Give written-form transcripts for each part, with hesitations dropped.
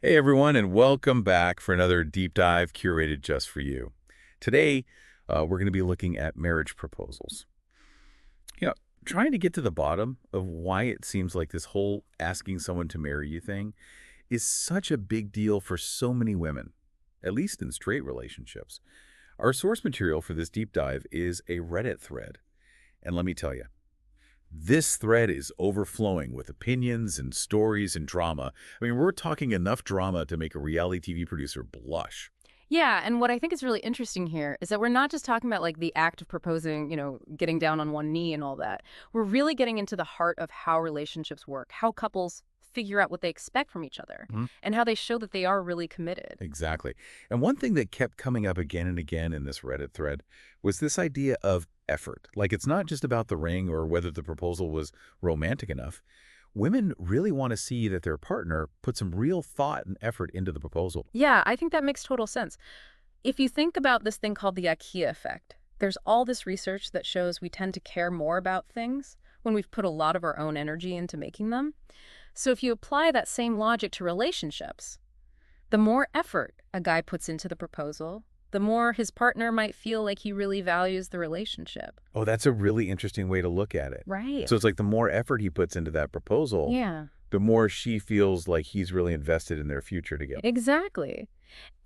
Hey everyone, and welcome back for another deep dive curated just for you. Today, we're going to be looking at marriage proposals. You know, trying to get to the bottom of why it seems like this whole asking someone to marry you thing is such a big deal for so many women, at least in straight relationships. Our source material for this deep dive is a Reddit thread. And let me tell you, this thread is overflowing with opinions and stories and drama. I mean, we're talking enough drama to make a reality TV producer blush. Yeah, and what I think is really interesting here is that we're not just talking about like the act of proposing, getting down on one knee and all that. We're really getting into the heart of how relationships work, how couples figure out what they expect from each other, Mhm. and how they show that they are really committed. Exactly. And one thing that kept coming up again and again in this Reddit thread was this idea of effort. Like, it's not just about the ring or whether the proposal was romantic enough. Women really want to see that their partner put some real thought and effort into the proposal. Yeah, I think that makes total sense. If you think about this thing called the IKEA effect, there's all this research that shows we tend to care more about things when we've put a lot of our own energy into making them. So if you apply that same logic to relationships, the more effort a guy puts into the proposal, the more his partner might feel like he really values the relationship. Oh, that's a really interesting way to look at it. Right. So it's like the more effort he puts into that proposal, Yeah, the more she feels like he's really invested in their future together. exactly.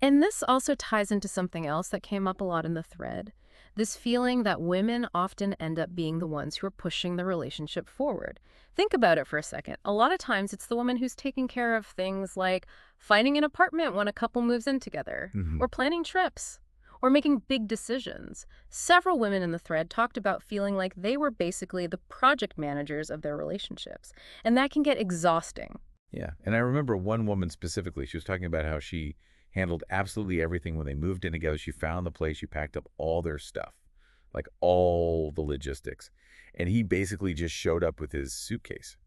And this also ties into something else that came up a lot in the thread. This feeling that women often end up being the ones who are pushing the relationship forward. Think about it for a second. A lot of times it's the woman who's taking care of things like finding an apartment when a couple moves in together, Mhm. or planning trips, or making big decisions. Several women in the thread talked about feeling like they were basically the project managers of their relationships, and that can get exhausting. Yeah. And I remember one woman specifically, she was talking about how she handled absolutely everything when they moved in together. She found the place, she packed up all their stuff, like all the logistics. And he basically just showed up with his suitcase.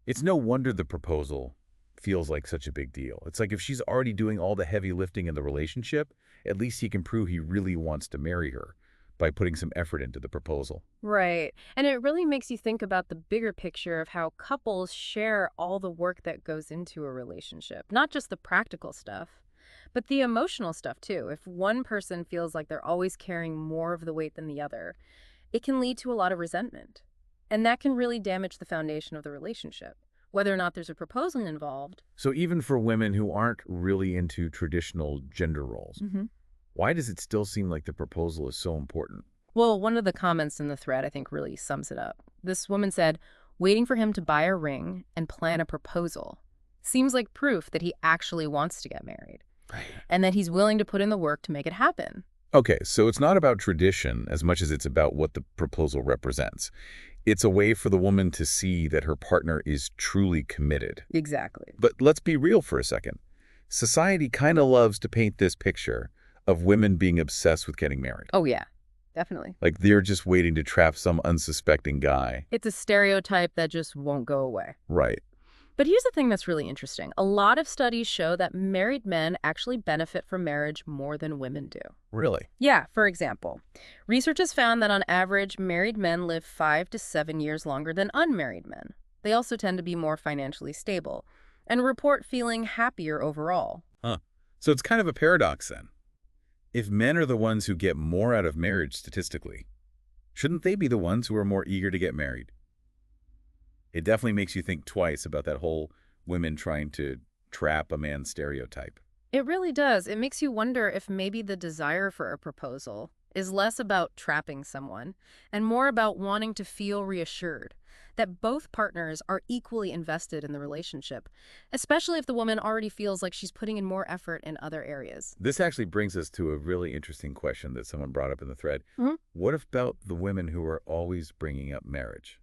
It's no wonder the proposal feels like such a big deal. It's like if she's already doing all the heavy lifting in the relationship, at least he can prove he really wants to marry her by putting some effort into the proposal. Right. And it really makes you think about the bigger picture of how couples share all the work that goes into a relationship, not just the practical stuff, but the emotional stuff too. If one person feels like they're always carrying more of the weight than the other, it can lead to a lot of resentment. And that can really damage the foundation of the relationship, whether or not there's a proposal involved. So even for women who aren't really into traditional gender roles, hmm why does it still seem like the proposal is so important? Well, one of the comments in the thread I think really sums it up. This woman said, waiting for him to buy a ring and plan a proposal seems like proof that he actually wants to get married Right. and that he's willing to put in the work to make it happen. Okay, so it's not about tradition as much as it's about what the proposal represents. It's a way for the woman to see that her partner is truly committed. Exactly. But let's be real for a second. Society kind of loves to paint this picture of women being obsessed with getting married. Oh, yeah, definitely. Like they're just waiting to trap some unsuspecting guy. It's a stereotype that just won't go away. Right. But here's the thing that's really interesting. A lot of studies show that married men actually benefit from marriage more than women do. Really? Yeah, for example, research has found that on average, married men live 5 to 7 years longer than unmarried men. They also tend to be more financially stable and report feeling happier overall. Huh. So it's kind of a paradox then. If men are the ones who get more out of marriage statistically, shouldn't they be the ones who are more eager to get married? It definitely makes you think twice about that whole women trying to trap a man stereotype. It really does. It makes you wonder if maybe the desire for a proposal is less about trapping someone and more about wanting to feel reassured that both partners are equally invested in the relationship, especially if the woman already feels like she's putting in more effort in other areas. This actually brings us to a really interesting question that someone brought up in the thread. What about the women who are always bringing up marriage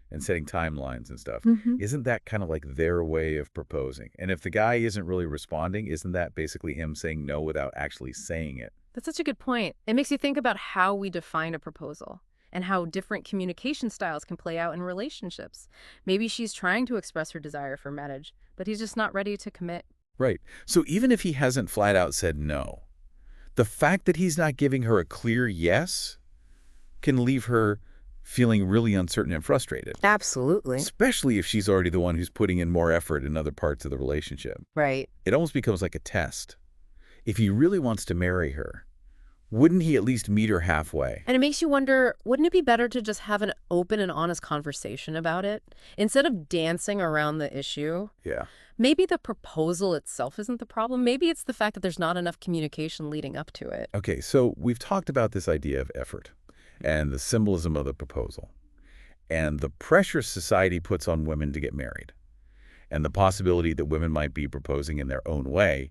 and setting timelines and stuff? Mm-hmm. Isn't that kind of like their way of proposing? And if the guy isn't really responding, isn't that basically him saying no without actually saying it? That's such a good point. It makes you think about how we define a proposal and how different communication styles can play out in relationships. Maybe she's trying to express her desire for marriage, but he's just not ready to commit. Right. So even if he hasn't flat out said no, the fact that he's not giving her a clear yes can leave her feeling really uncertain and frustrated, Absolutely. especially if she's already the one who's putting in more effort in other parts of the relationship. Right. It almost becomes like a test. If he really wants to marry her, wouldn't he at least meet her halfway? And it makes you wonder, wouldn't it be better to just have an open and honest conversation about it? Instead of dancing around the issue, Yeah. maybe the proposal itself isn't the problem. Maybe it's the fact that there's not enough communication leading up to it. Okay, so we've talked about this idea of effort and the symbolism of the proposal and the pressure society puts on women to get married and the possibility that women might be proposing in their own way.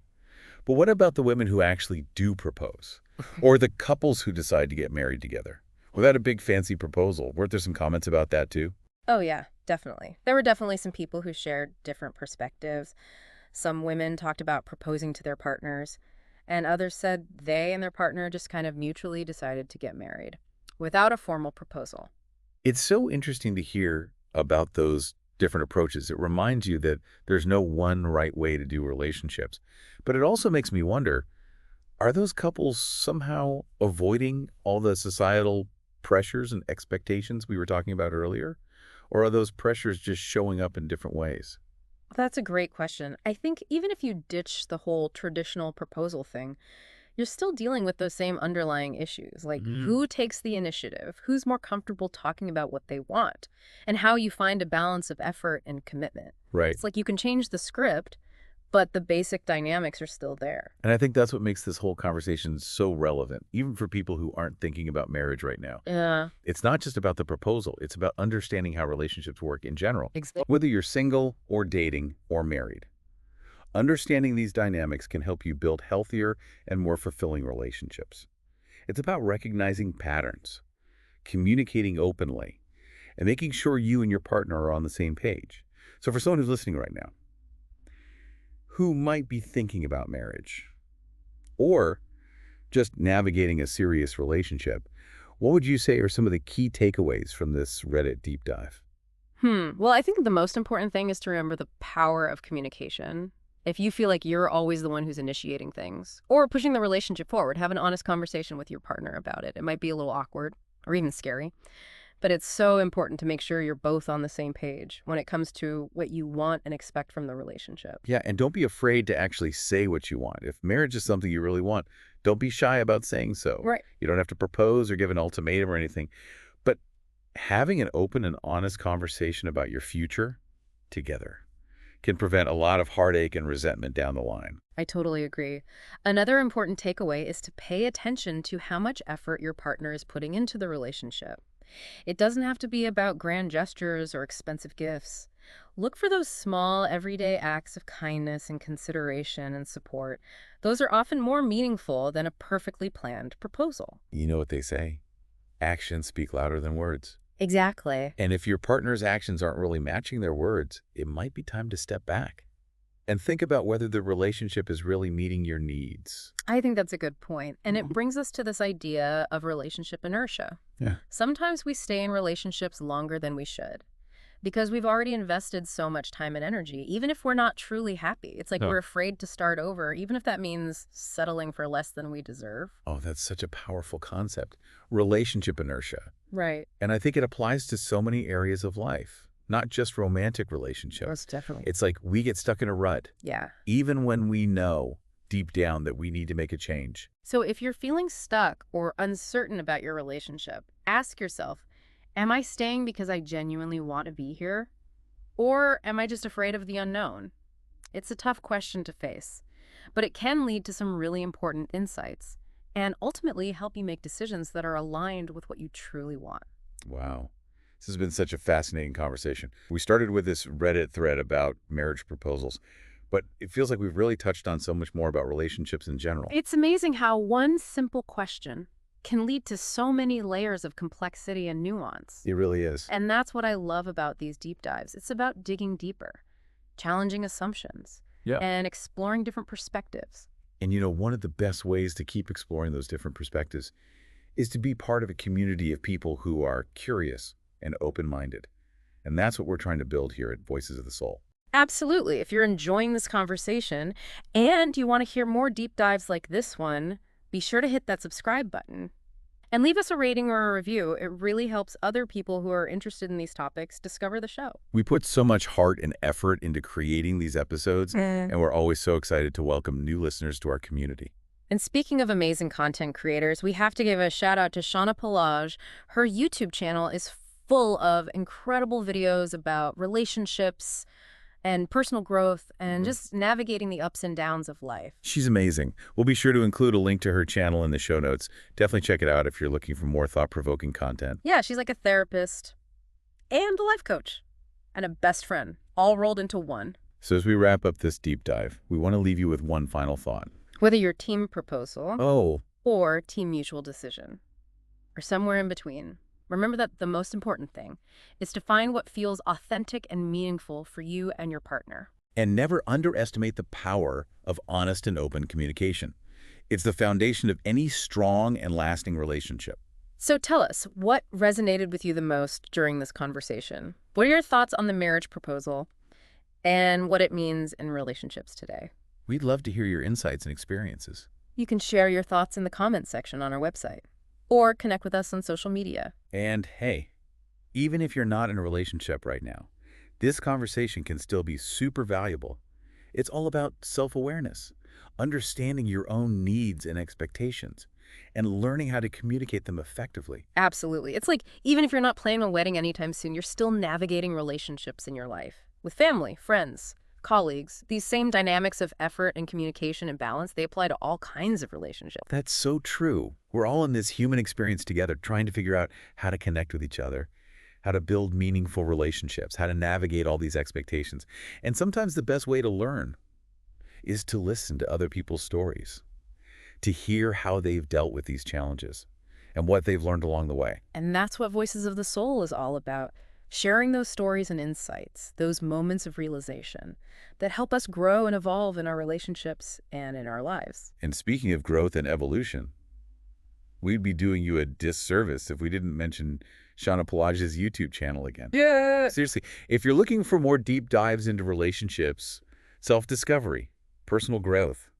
But what about the women who actually do propose? Or the couples who decide to get married together? Without a big fancy proposal, weren't there some comments about that too? Oh, yeah, definitely. There were definitely some people who shared different perspectives. Some women talked about proposing to their partners, and others said they and their partner just kind of mutually decided to get married without a formal proposal. It's so interesting to hear about those different approaches. It reminds you that there's no one right way to do relationships. But it also makes me wonder, are those couples somehow avoiding all the societal pressures and expectations we were talking about earlier? Or are those pressures just showing up in different ways? That's a great question. I think even if you ditch the whole traditional proposal thing, you're still dealing with those same underlying issues, like who takes the initiative, who's more comfortable talking about what they want, and how you find a balance of effort and commitment. Right. It's like you can change the script, but the basic dynamics are still there. And I think that's what makes this whole conversation so relevant, even for people who aren't thinking about marriage right now. Yeah, It's not just about the proposal. It's about understanding how relationships work in general, exactly. whether you're single or dating or married. Understanding these dynamics can help you build healthier and more fulfilling relationships. It's about recognizing patterns, communicating openly, and making sure you and your partner are on the same page. So for someone who's listening right now, who might be thinking about marriage or just navigating a serious relationship, what would you say are some of the key takeaways from this Reddit deep dive? Well, I think the most important thing is to remember the power of communication. If you feel like you're always the one who's initiating things or pushing the relationship forward, have an honest conversation with your partner about it. It might be a little awkward or even scary, but it's so important to make sure you're both on the same page when it comes to what you want and expect from the relationship. Yeah, and don't be afraid to actually say what you want. If marriage is something you really want, don't be shy about saying so. Right. You don't have to propose or give an ultimatum or anything. But having an open and honest conversation about your future together can prevent a lot of heartache and resentment down the line. I totally agree. Another important takeaway is to pay attention to how much effort your partner is putting into the relationship. It doesn't have to be about grand gestures or expensive gifts. Look for those small, everyday acts of kindness and consideration and support. Those are often more meaningful than a perfectly planned proposal. You know what they say, actions speak louder than words. Exactly. And if your partner's actions aren't really matching their words, it might be time to step back and think about whether the relationship is really meeting your needs. I think that's a good point. And it brings us to this idea of relationship inertia. Yeah. Sometimes we stay in relationships longer than we should because we've already invested so much time and energy, even if we're not truly happy. It's like No. we're afraid to start over, even if that means settling for less than we deserve. Oh, that's such a powerful concept. Relationship inertia. Right. And I think it applies to so many areas of life, not just romantic relationships. Most definitely. It's like we get stuck in a rut, Yeah. even when we know deep down that we need to make a change. So if you're feeling stuck or uncertain about your relationship, ask yourself, am I staying because I genuinely want to be here? Or am I just afraid of the unknown? It's a tough question to face, but it can lead to some really important insights and ultimately help you make decisions that are aligned with what you truly want. Wow. This has been such a fascinating conversation. We started with this Reddit thread about marriage proposals, but it feels like we've really touched on so much more about relationships in general. It's amazing how one simple question can lead to so many layers of complexity and nuance. It really is. And that's what I love about these deep dives. It's about digging deeper, challenging assumptions, Yeah. and exploring different perspectives. And you know, one of the best ways to keep exploring those different perspectives is to be part of a community of people who are curious and open-minded. And that's what we're trying to build here at Voices of the Soul. Absolutely. If you're enjoying this conversation and you want to hear more deep dives like this one, be sure to hit that subscribe button. And leave us a rating or a review. It really helps other people who are interested in these topics discover the show. We put so much heart and effort into creating these episodes, and we're always so excited to welcome new listeners to our community. And speaking of amazing content creators, we have to give a shout out to Shauna Pelage. Her YouTube channel is full of incredible videos about relationships and personal growth and just navigating the ups and downs of life. She's amazing. We'll be sure to include a link to her channel in the show notes. Definitely check it out if you're looking for more thought-provoking content. Yeah, she's like a therapist and a life coach and a best friend, all rolled into one. So as we wrap up this deep dive, we want to leave you with one final thought. Whether you're team proposal Oh, or team mutual decision, or somewhere in between, remember that the most important thing is to find what feels authentic and meaningful for you and your partner. and never underestimate the power of honest and open communication. It's the foundation of any strong and lasting relationship. So tell us, what resonated with you the most during this conversation? What are your thoughts on the marriage proposal and what it means in relationships today? We'd love to hear your insights and experiences. You can share your thoughts in the comments section on our website or connect with us on social media. And hey, even if you're not in a relationship right now, this conversation can still be super valuable. It's all about self-awareness, understanding your own needs and expectations, and learning how to communicate them effectively. Absolutely. It's like even if you're not planning a wedding anytime soon, you're still navigating relationships in your life with family, friends, colleagues. These same dynamics of effort and communication and balance, they apply to all kinds of relationships. That's so true. We're all in this human experience together, trying to figure out how to connect with each other, how to build meaningful relationships, how to navigate all these expectations. And sometimes the best way to learn is to listen to other people's stories, to hear how they've dealt with these challenges and what they've learned along the way. And that's what Voices of the Soul is all about. Sharing those stories and insights, those moments of realization that help us grow and evolve in our relationships and in our lives. And speaking of growth and evolution, we'd be doing you a disservice if we didn't mention Shauna Pelage's YouTube channel again. Yeah. Seriously, if you're looking for more deep dives into relationships, self-discovery, personal growth,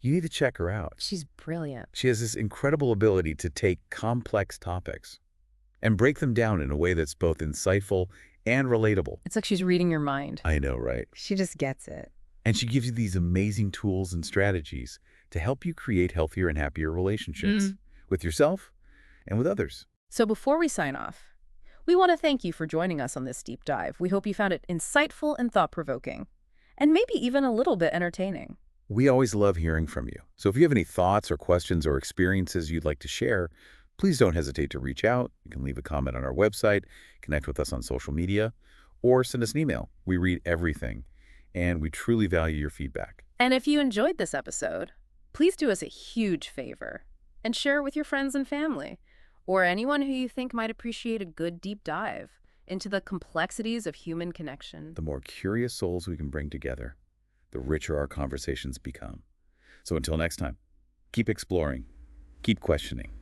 you need to check her out. She's brilliant. She has this incredible ability to take complex topics and break them down in a way that's both insightful and relatable. It's like she's reading your mind. I know, right? She just gets it. And she gives you these amazing tools and strategies to help you create healthier and happier relationships with yourself and with others. So before we sign off, we want to thank you for joining us on this deep dive. We hope you found it insightful and thought-provoking, and maybe even a little bit entertaining. We always love hearing from you. So if you have any thoughts or questions or experiences you'd like to share, please don't hesitate to reach out. You can leave a comment on our website, connect with us on social media, or send us an email. We read everything, and we truly value your feedback. And if you enjoyed this episode, please do us a huge favor and share it with your friends and family, or anyone who you think might appreciate a good deep dive into the complexities of human connection. The more curious souls we can bring together, the richer our conversations become. So until next time, keep exploring, keep questioning,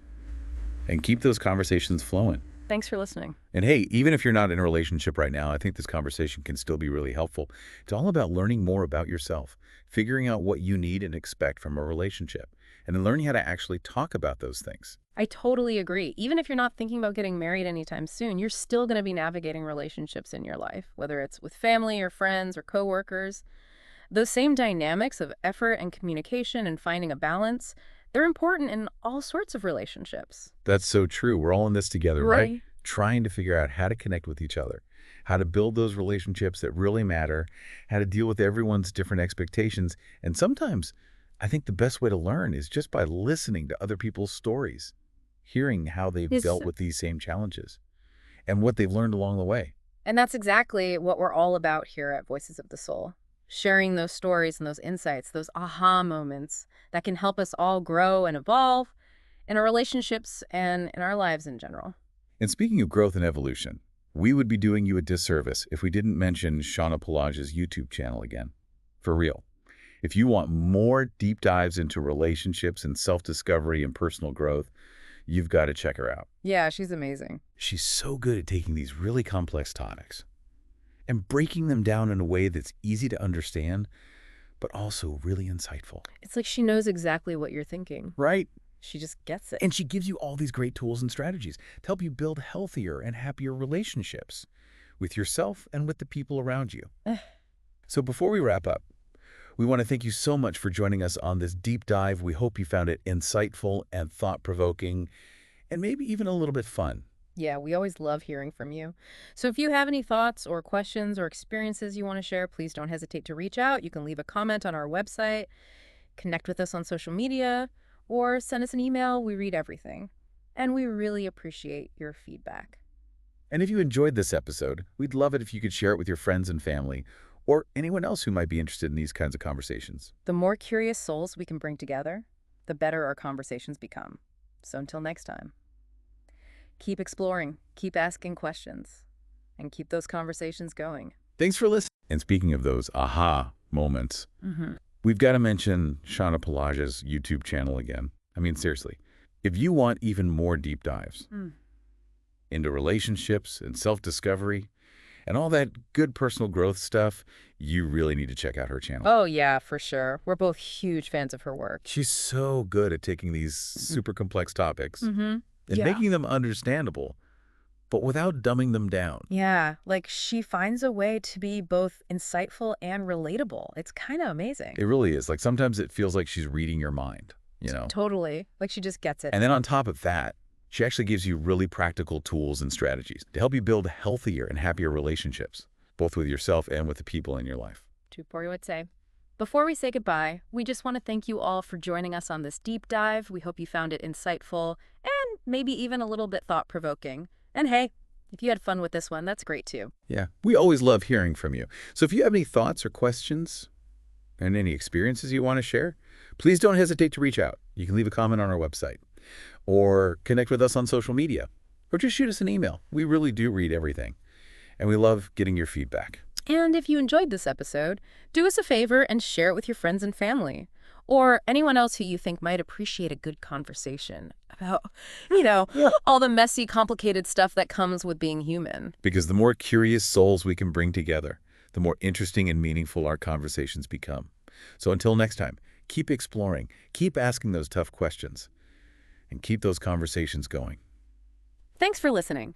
and keep those conversations flowing. Thanks for listening. And hey, even if you're not in a relationship right now, I think this conversation can still be really helpful. It's all about learning more about yourself, figuring out what you need and expect from a relationship, and then learning how to actually talk about those things. I totally agree. Even if you're not thinking about getting married anytime soon, you're still going to be navigating relationships in your life, whether it's with family or friends or coworkers. Those same dynamics of effort and communication and finding a balance, they're important in all sorts of relationships. That's so true. We're all in this together, right? Trying to figure out how to connect with each other, how to build those relationships that really matter, how to deal with everyone's different expectations. And sometimes I think the best way to learn is just by listening to other people's stories, hearing how they've dealt with these same challenges and what they've learned along the way. And that's exactly what we're all about here at Voices of the Soul. Sharing those stories and those insights, those aha moments that can help us all grow and evolve in our relationships and in our lives in general. And speaking of growth and evolution, we would be doing you a disservice if we didn't mention Shauna Pelage's YouTube channel again. For real. If you want more deep dives into relationships and self-discovery and personal growth, you've got to check her out. Yeah, she's amazing. She's so good at taking these really complex topics and breaking them down in a way that's easy to understand, but also really insightful. It's like she knows exactly what you're thinking. Right? She just gets it. And she gives you all these great tools and strategies to help you build healthier and happier relationships with yourself and with the people around you. So before we wrap up, we want to thank you so much for joining us on this deep dive. We hope you found it insightful and thought-provoking, and maybe even a little bit fun. Yeah, we always love hearing from you. So if you have any thoughts or questions or experiences you want to share, please don't hesitate to reach out. You can leave a comment on our website, connect with us on social media, or send us an email. We read everything. And we really appreciate your feedback. And if you enjoyed this episode, we'd love it if you could share it with your friends and family, or anyone else who might be interested in these kinds of conversations. The more curious souls we can bring together, the better our conversations become. So until next time, keep exploring, keep asking questions, and keep those conversations going. Thanks for listening. And speaking of those aha moments, we've got to mention Shauna Pelage's YouTube channel again. I mean, seriously, if you want even more deep dives into relationships and self-discovery and all that good personal growth stuff, you really need to check out her channel. Oh, yeah, for sure. We're both huge fans of her work. She's so good at taking these super complex topics and Yeah. making them understandable, but without dumbing them down. Yeah, like she finds a way to be both insightful and relatable. It's kind of amazing. It really is. Like sometimes it feels like she's reading your mind, Totally. Like she just gets it. And then on top of that, she actually gives you really practical tools and strategies to help you build healthier and happier relationships, both with yourself and with the people in your life. Tupori would say. Before we say goodbye, we just want to thank you all for joining us on this deep dive. We hope you found it insightful and maybe even a little bit thought-provoking. And hey, if you had fun with this one, that's great too. Yeah, we always love hearing from you. So if you have any thoughts or questions and any experiences you want to share, please don't hesitate to reach out. You can leave a comment on our website or connect with us on social media or just shoot us an email. We really do read everything, and we love getting your feedback. And if you enjoyed this episode, do us a favor and share it with your friends and family or anyone else who you think might appreciate a good conversation about, all the messy, complicated stuff that comes with being human. Because the more curious souls we can bring together, the more interesting and meaningful our conversations become. So until next time, keep exploring, keep asking those tough questions, and keep those conversations going. Thanks for listening.